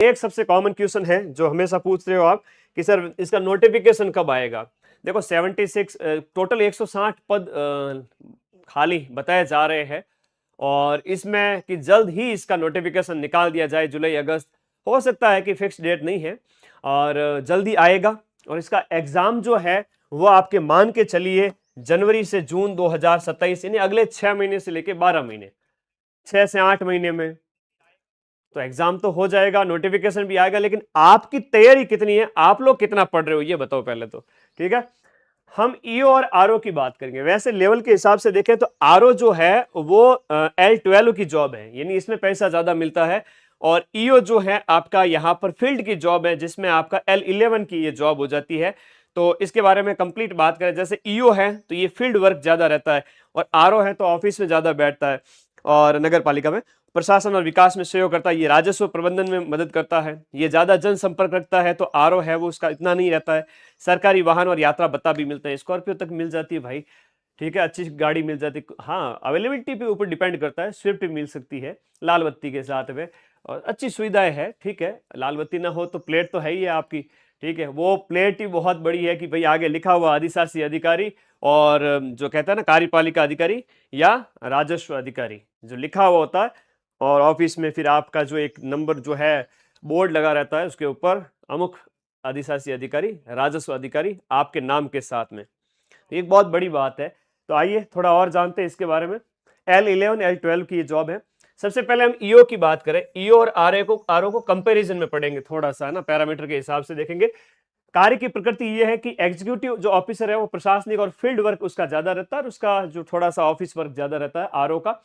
एक सबसे common question है जो हमेशा पूछ रहे हो आप कि सर इसका नोटिफिकेशन कब आएगा। देखो 76 टोटल 160 पद खाली बताए जा रहे हैं और इसमें कि जल्द ही इसका नोटिफिकेशन निकाल दिया जाए, जुलाई अगस्त हो सकता है कि फिक्स डेट नहीं है और जल्दी आएगा। और इसका एग्जाम जो है वो आपके मान के चलिए जनवरी से जून 2027 यानी अगले 6 महीने से लेके 12 महीने, 6 से 8 महीने में तो एग्जाम तो हो जाएगा, नोटिफिकेशन भी आएगा। लेकिन आपकी तैयारी कितनी है, आप लोग कितना पढ़ रहे हो ये बताओ पहले तो। ठीक है, हम ईओ और आरओ की बात करेंगे। वैसे लेवल के हिसाब से देखें तो आरओ जो है वो L12 की जॉब है, यानी इसमें पैसा ज्यादा मिलता है। और ईओ जो है आपका यहाँ पर फील्ड की जॉब है जिसमें आपका L11 की ये जॉब हो जाती है। तो इसके बारे में कंप्लीट बात करें, जैसे ईओ है तो ये फील्ड वर्क ज्यादा रहता है और आरओ है तो ऑफिस में ज्यादा बैठता है और नगर पालिका में प्रशासन और विकास में सहयोग करता है। ये राजस्व प्रबंधन में मदद करता है, ये ज्यादा जनसंपर्क रखता है। तो आरओ है वो उसका इतना नहीं रहता है। सरकारी वाहन और यात्रा भत्ता भी मिलता है, स्कॉर्पियो तक मिल जाती है भाई। ठीक है, अच्छी गाड़ी मिल जाती है। हाँ, अवेलेबिलिटी पे ऊपर डिपेंड करता है, स्विफ्ट मिल सकती है लाल बत्ती के साथ में और अच्छी सुविधाएं है। ठीक है, लाल बत्ती ना हो तो प्लेट तो है ही है आपकी। ठीक है, वो प्लेट ही बहुत बड़ी है कि भाई आगे लिखा हुआ अधिशासी अधिकारी और जो कहता है ना कार्यपालिका अधिकारी या राजस्व अधिकारी जो लिखा हुआ होता है। और ऑफिस में फिर आपका जो एक नंबर जो है बोर्ड लगा रहता है उसके ऊपर अमुक अधिशासी अधिकारी राजस्व अधिकारी आपके नाम के साथ में। एक बहुत बड़ी बात है। तो आइए थोड़ा और जानते हैं इसके बारे में। L11 L12 की ये जॉब है। सबसे पहले हम ईओ की बात करें, ईओ और आरओ को कंपैरिजन में पढ़ेंगे, थोड़ा सा ना पैरामीटर के हिसाब से देखेंगे। कार्य की प्रकृति ये है कि एग्जीक्यूटिव जो ऑफिसर है वो प्रशासनिक और फील्ड वर्क उसका ज्यादा रहता है और उसका जो थोड़ा सा ऑफिस वर्क ज्यादा रहता है आरओ का।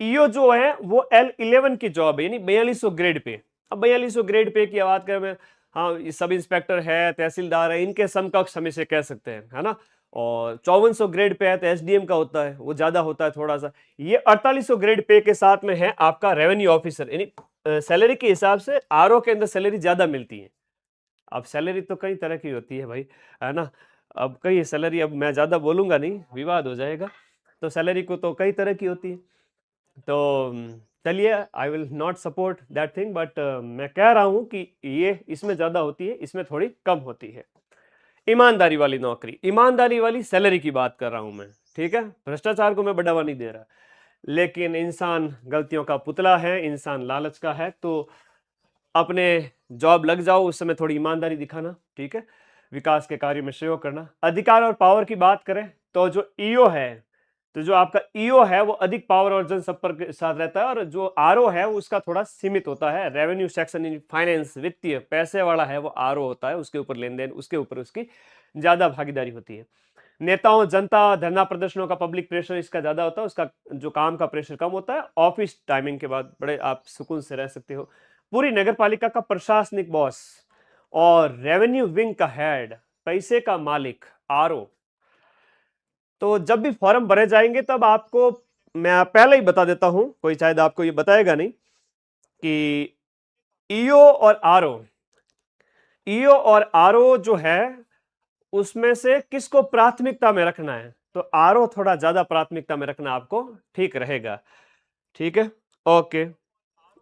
ईओ जो है वो L11 की जॉब है, यानी 4200 ग्रेड पे। अब 4200 ग्रेड पे की बात करें मैं, हाँ ये सब इंस्पेक्टर है, तहसीलदार है, इनके समकक्ष हम इसे कह सकते हैं, है ना। और 5400 ग्रेड पे है तो एसडीएम का होता है, वो ज्यादा होता है थोड़ा सा। ये 4800 ग्रेड पे के साथ में है आपका रेवेन्यू ऑफिसर, यानी सैलरी के हिसाब से आरओ के अंदर सैलरी ज्यादा मिलती है। अब सैलरी तो कई तरह की होती है भाई, है ना। अब कई सैलरी, अब मैं ज्यादा बोलूंगा नहीं, विवाद हो जाएगा। तो सैलरी को तो कई तरह की होती है। तो चलिए, I will not support that thing, but मैं कह रहा हूं कि ये इसमें ज्यादा होती है, इसमें थोड़ी कम होती है। ईमानदारी वाली नौकरी, ईमानदारी वाली सैलरी की बात कर रहा हूं मैं। ठीक है, भ्रष्टाचार को मैं बढ़ावा नहीं दे रहा, लेकिन इंसान गलतियों का पुतला है, इंसान लालच का है। तो अपने जॉब लग जाओ उस समय थोड़ी ईमानदारी दिखाना। ठीक है, विकास के कार्य में सहयोग करना। अधिकार और पावर की बात करें तो जो ईओ है, तो जो आपका ईओ है वो अधिक पावर और जनसंपर्क के साथ रहता है और जो आरओ है वो उसका थोड़ा सीमित होता है। रेवेन्यू सेक्शन, फाइनेंस, वित्तीय पैसे वाला है वो आरओ होता है, उसके ऊपर लेन देन, उसके ऊपर उसकी ज्यादा भागीदारी होती है। नेताओं, जनता, धरना प्रदर्शनों का पब्लिक प्रेशर इसका ज्यादा होता है, उसका जो काम का प्रेशर कम होता है। ऑफिस टाइमिंग के बाद बड़े आप सुकून से रह सकते हो। पूरी नगर पालिका का प्रशासनिक बॉस और रेवेन्यू विंग का हेड, पैसे का मालिक आरओ। तो जब भी फॉर्म भरे जाएंगे तब आपको मैं पहले ही बता देता हूं, कोई शायद आपको ये बताएगा नहीं कि ईओ और आरओ, ईओ और आरओ जो है उसमें से किसको प्राथमिकता में रखना है। तो आरओ थोड़ा ज्यादा प्राथमिकता में रखना आपको ठीक रहेगा। ठीक है, ओके,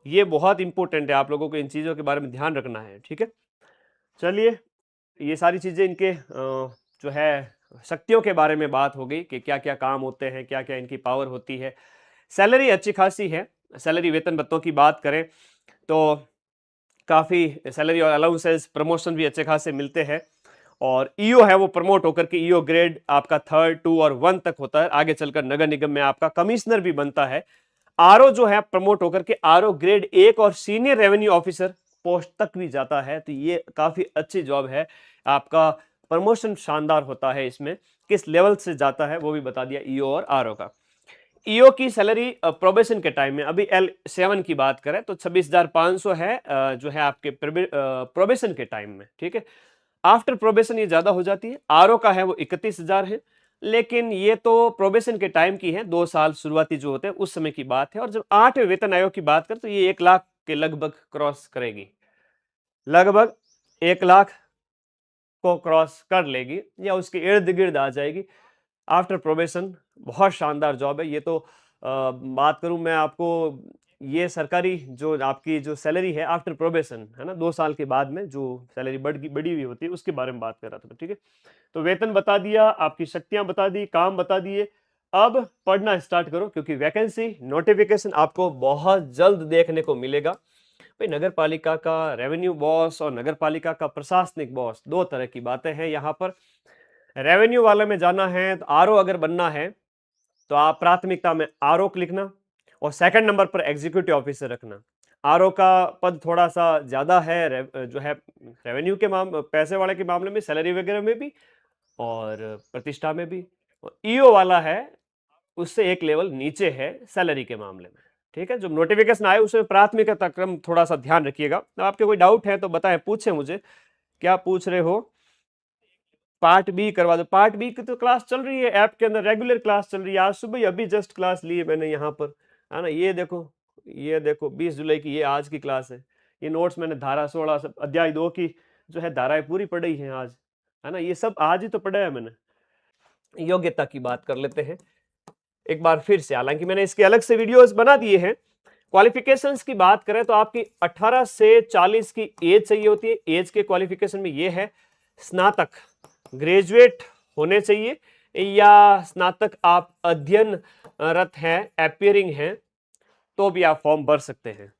ये बहुत इंपॉर्टेंट है, आप लोगों को इन चीजों के बारे में ध्यान रखना है। ठीक है, चलिए, ये सारी चीजें इनके जो है शक्तियों के बारे में बात हो गई कि क्या क्या काम होते हैं, क्या क्या इनकी पावर होती है। सैलरी अच्छी खासी है, सैलरी वेतन भत्तों की बात करें तो काफी सैलरी और अलाउंसेस, प्रमोशन भी अच्छे खासे मिलते हैं। और ईओ है वो प्रमोट होकर के ईओ ग्रेड आपका 3, 2 और 1 तक होता है, आगे चलकर नगर निगम में आपका कमिश्नर भी बनता है। आरओ जो है प्रमोट होकर के आरओ ग्रेड 1 और सीनियर रेवेन्यू ऑफिसर पोस्ट तक भी जाता है। तो ये काफी अच्छी जॉब है, आपका प्रमोशन शानदार होता है। इसमें किस लेवल से जाता है वो भी बता दिया ईओ और आरओ का। ईओ की सैलरी प्रोबेशन के टाइम में, अभी L7 की बात करें तो 26,500 है जो है आपके प्रोबेशन के टाइम में। ठीक है, आफ्टर प्रोबेशन ये ज्यादा हो जाती है। आरओ का है वो 31,000 है, लेकिन ये तो प्रोबेशन के टाइम की है, 2 साल शुरुआती जो होते हैं उस समय की बात है। और जब 8वें वेतन आयोग की बात करें तो ये 1 लाख के लगभग क्रॉस करेगी, लगभग 1 लाख को क्रॉस कर लेगी या उसके इर्द गिर्द आ जाएगी आफ्टर प्रोबेशन। बहुत शानदार जॉब है ये तो। बात करूं मैं आपको ये सरकारी जो आपकी जो सैलरी है आफ्टर प्रोबेशन है ना, 2 साल के बाद में जो सैलरी बढ़ी हुई होती है उसके बारे में बात कर रहा था, ठीक है। तो वेतन बता दिया, आपकी शक्तियां बता दी, काम बता दिए। अब पढ़ना स्टार्ट करो क्योंकि वैकेंसी नोटिफिकेशन आपको बहुत जल्द देखने को मिलेगा। भाई नगर पालिका का रेवेन्यू बॉस और नगर पालिका का प्रशासनिक बॉस 2 तरह की बातें हैं यहाँ पर। रेवेन्यू वाले में जाना है तो आरओ अगर बनना है तो आप प्राथमिकता में आरओ लिखना और सेकंड नंबर पर एग्जीक्यूटिव ऑफिसर रखना। आरओ का पद थोड़ा सा ज्यादा है जो है रेवेन्यू के पैसे वाले के मामले में, सैलरी वगैरह में भी और प्रतिष्ठा में भी। ईओ वाला है उससे एक लेवल नीचे है सैलरी के मामले में, ठीक है। जो नोटिफिकेशन आए उसमें प्राथमिकता क्रम थोड़ा सा ध्यान रखिएगा। तो आपके कोई डाउट है तो बताएं, पूछे मुझे, क्या पूछ रहे हो। पार्ट बी करवा दो। पार्ट बी की तो क्लास चल रही है ऐप के अंदर, रेगुलर क्लास चल रही है। आज सुबह अभी जस्ट क्लास ली है मैंने यहाँ पर, है ना। ये देखो 20 जुलाई की ये आज की क्लास है। ये नोट्स मैंने धारा 16 अध्याय 2 की जो है धाराएं पूरी पढ़ी है आज, है ना। ये सब आज ही तो पढ़ा है मैंने। योग्यता की बात कर लेते हैं एक बार फिर से, हालांकि मैंने इसके अलग से वीडियोस बना दिए हैं। क्वालिफिकेशंस की बात करें तो आपकी 18 से 40 की एज चाहिए होती है। एज के क्वालिफिकेशन में ये है स्नातक, ग्रेजुएट होने चाहिए, या स्नातक आप अध्ययनरत हैं, अपियरिंग हैं, तो भी आप फॉर्म भर सकते हैं।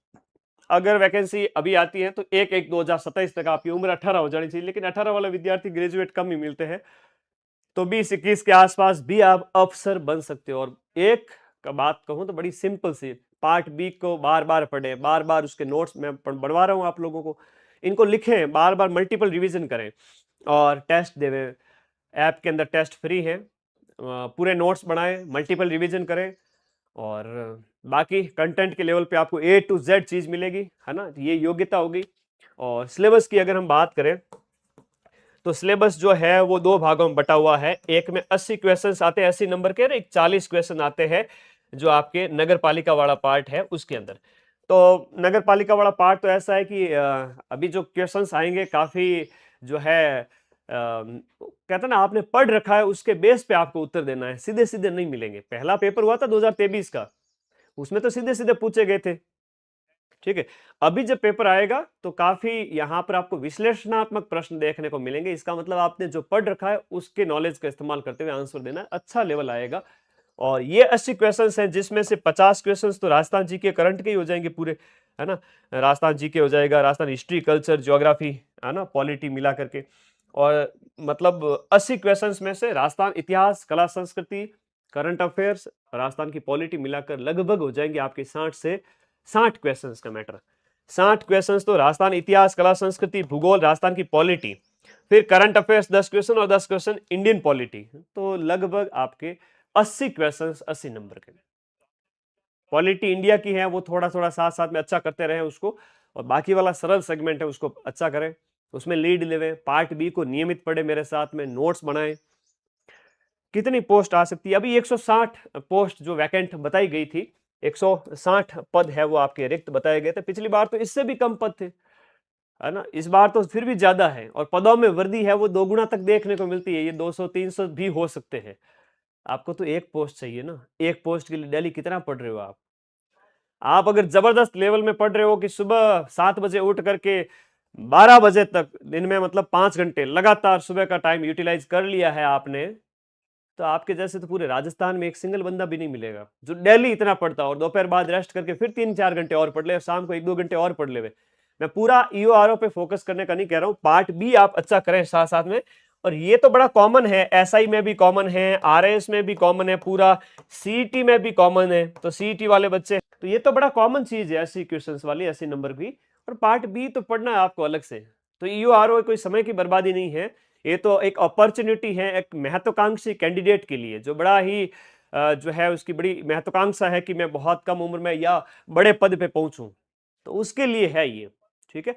अगर वैकेंसी अभी आती है तो 1/1/2027 तक आपकी उम्र 18 हो जानी चाहिए, लेकिन 18 वाले विद्यार्थी ग्रेजुएट कम ही मिलते हैं। तो 20-21 के आसपास भी आप अफसर बन सकते हो। और एक का बात कहूं तो बड़ी सिंपल सी, पार्ट बी को बार बार पढ़ें, बार बार उसके नोट्स मैं बनवा रहा हूं आप लोगों को, इनको लिखें, बार बार मल्टीपल रिवीजन करें और टेस्ट देवें। ऐप के अंदर टेस्ट फ्री है, पूरे नोट्स बनाएं, मल्टीपल रिवीजन करें और बाकी कंटेंट के लेवल पे आपको A to Z चीज मिलेगी, है ना। ये योग्यता होगी। और सिलेबस की अगर हम बात करें तो सिलेबस जो है वो 2 भागों में बटा हुआ है। एक में 80 क्वेश्चंस आते हैं 80 नंबर के, और एक 40 क्वेश्चन आते हैं जो आपके नगर पालिका वाला पार्ट है उसके अंदर। तो नगर पालिका वाला पार्ट तो ऐसा है कि अभी जो क्वेश्चंस आएंगे काफी जो है कहते ना आपने पढ़ रखा है उसके बेस पे आपको उत्तर देना है, सीधे सीधे नहीं मिलेंगे। पहला पेपर हुआ था 2023 का, उसमें तो सीधे सीधे पूछे गए थे, ठीक है। अभी जब पेपर आएगा तो काफी यहाँ पर आपको विश्लेषणात्मक प्रश्न देखने को मिलेंगे। इसका मतलब आपने जो पढ़ रखा है उसके नॉलेज का इस्तेमाल करते हुए आंसर देना, अच्छा लेवल आएगा। और ये 80 क्वेश्चंस हैं जिसमें से 50 क्वेश्चंस तो राजस्थान जी के करंट के ही हो जाएंगे पूरे, है ना। राजस्थान जी के हो जाएगा, राजस्थान हिस्ट्री, कल्चर, ज्योग्राफी, है ना, पॉलिटी मिला करके। और मतलब 80 क्वेश्चंस में से राजस्थान इतिहास, कला, संस्कृति, करंट अफेयर्स, राजस्थान की पॉलिटी मिलाकर लगभग हो जाएंगे आपके 60 से 60 क्वेश्चंस का मैटर। 60 क्वेश्चंस तो राजस्थान इतिहास, कला, संस्कृति, भूगोल, राजस्थान की पॉलिटी, फिर करंट अफेयर्स 10 क्वेश्चन और 10 क्वेश्चन इंडियन पॉलिटी, तो लगभग आपके 80 क्वेश्चंस 80 नंबर के। पॉलिटी इंडिया की है वो थोड़ा थोड़ा साथ साथ में अच्छा करते रहे उसको, और बाकी वाला सरल सेगमेंट है उसको अच्छा करें, उसमें लीड लेवे। पार्ट बी को नियमित पढ़े मेरे साथ में, नोट्स बनाएं। कितनी पोस्ट आ सकती है, अभी 160 पोस्ट जो वैकेंट बताई गई थी, 160 पद है वो आपके रिक्त बताए गए थे। पिछली बार तो इससे भी कम पद थे, है ना। इस बार तो फिर भी ज्यादा है, और पदों में वृद्धि है वो 2 गुना तक देखने को मिलती है। ये 200-300 भी हो सकते हैं। आपको तो एक पोस्ट चाहिए ना, एक पोस्ट के लिए डेली कितना पढ़ रहे हो आप अगर जबरदस्त लेवल में पढ़ रहे हो कि सुबह 7 बजे उठ करके 12 बजे तक दिन में मतलब 5 घंटे लगातार सुबह का टाइम यूटिलाइज कर लिया है आपने, तो आपके जैसे तो पूरे राजस्थान में एक सिंगल बंदा भी नहीं मिलेगा जो डेली इतना पढ़ता और दोपहर बाद रेस्ट करके फिर 3-4 घंटे और पढ़ ले और शाम को 1-2 घंटे और पढ़ ले। मैं पूरा ईओआरओ पे फोकस करने का नहीं कह रहा हूं, पार्ट बी आप अच्छा करें साथ साथ में। और ये तो बड़ा कॉमन है, एसआई में भी कॉमन है, आरएएस में भी कॉमन है, पूरा सीईटी में भी कॉमन है। तो सीईटी वाले बच्चे, तो ये तो बड़ा कॉमन चीज है, ऐसी क्वेश्चन वाली, ऐसी नंबर भी। और पार्ट बी तो पढ़ना है आपको अलग से। तो ईओआरओ कोई समय की बर्बादी नहीं है, ये तो एक अपॉर्चुनिटी है एक महत्वाकांक्षी कैंडिडेट के लिए, जो बड़ा ही जो है उसकी बड़ी महत्वाकांक्षा है कि मैं बहुत कम उम्र में या बड़े पद पे पहुंचूं, तो उसके लिए है ये, ठीक है।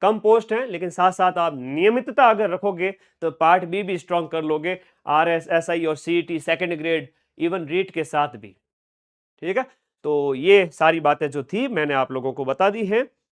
कम पोस्ट है लेकिन साथ साथ आप नियमितता अगर रखोगे तो पार्ट बी भी स्ट्रॉन्ग कर लोगे, आरएस, एसआई और CET, second grade, even REET के साथ भी, ठीक है। तो ये सारी बातें जो थी मैंने आप लोगों को बता दी है।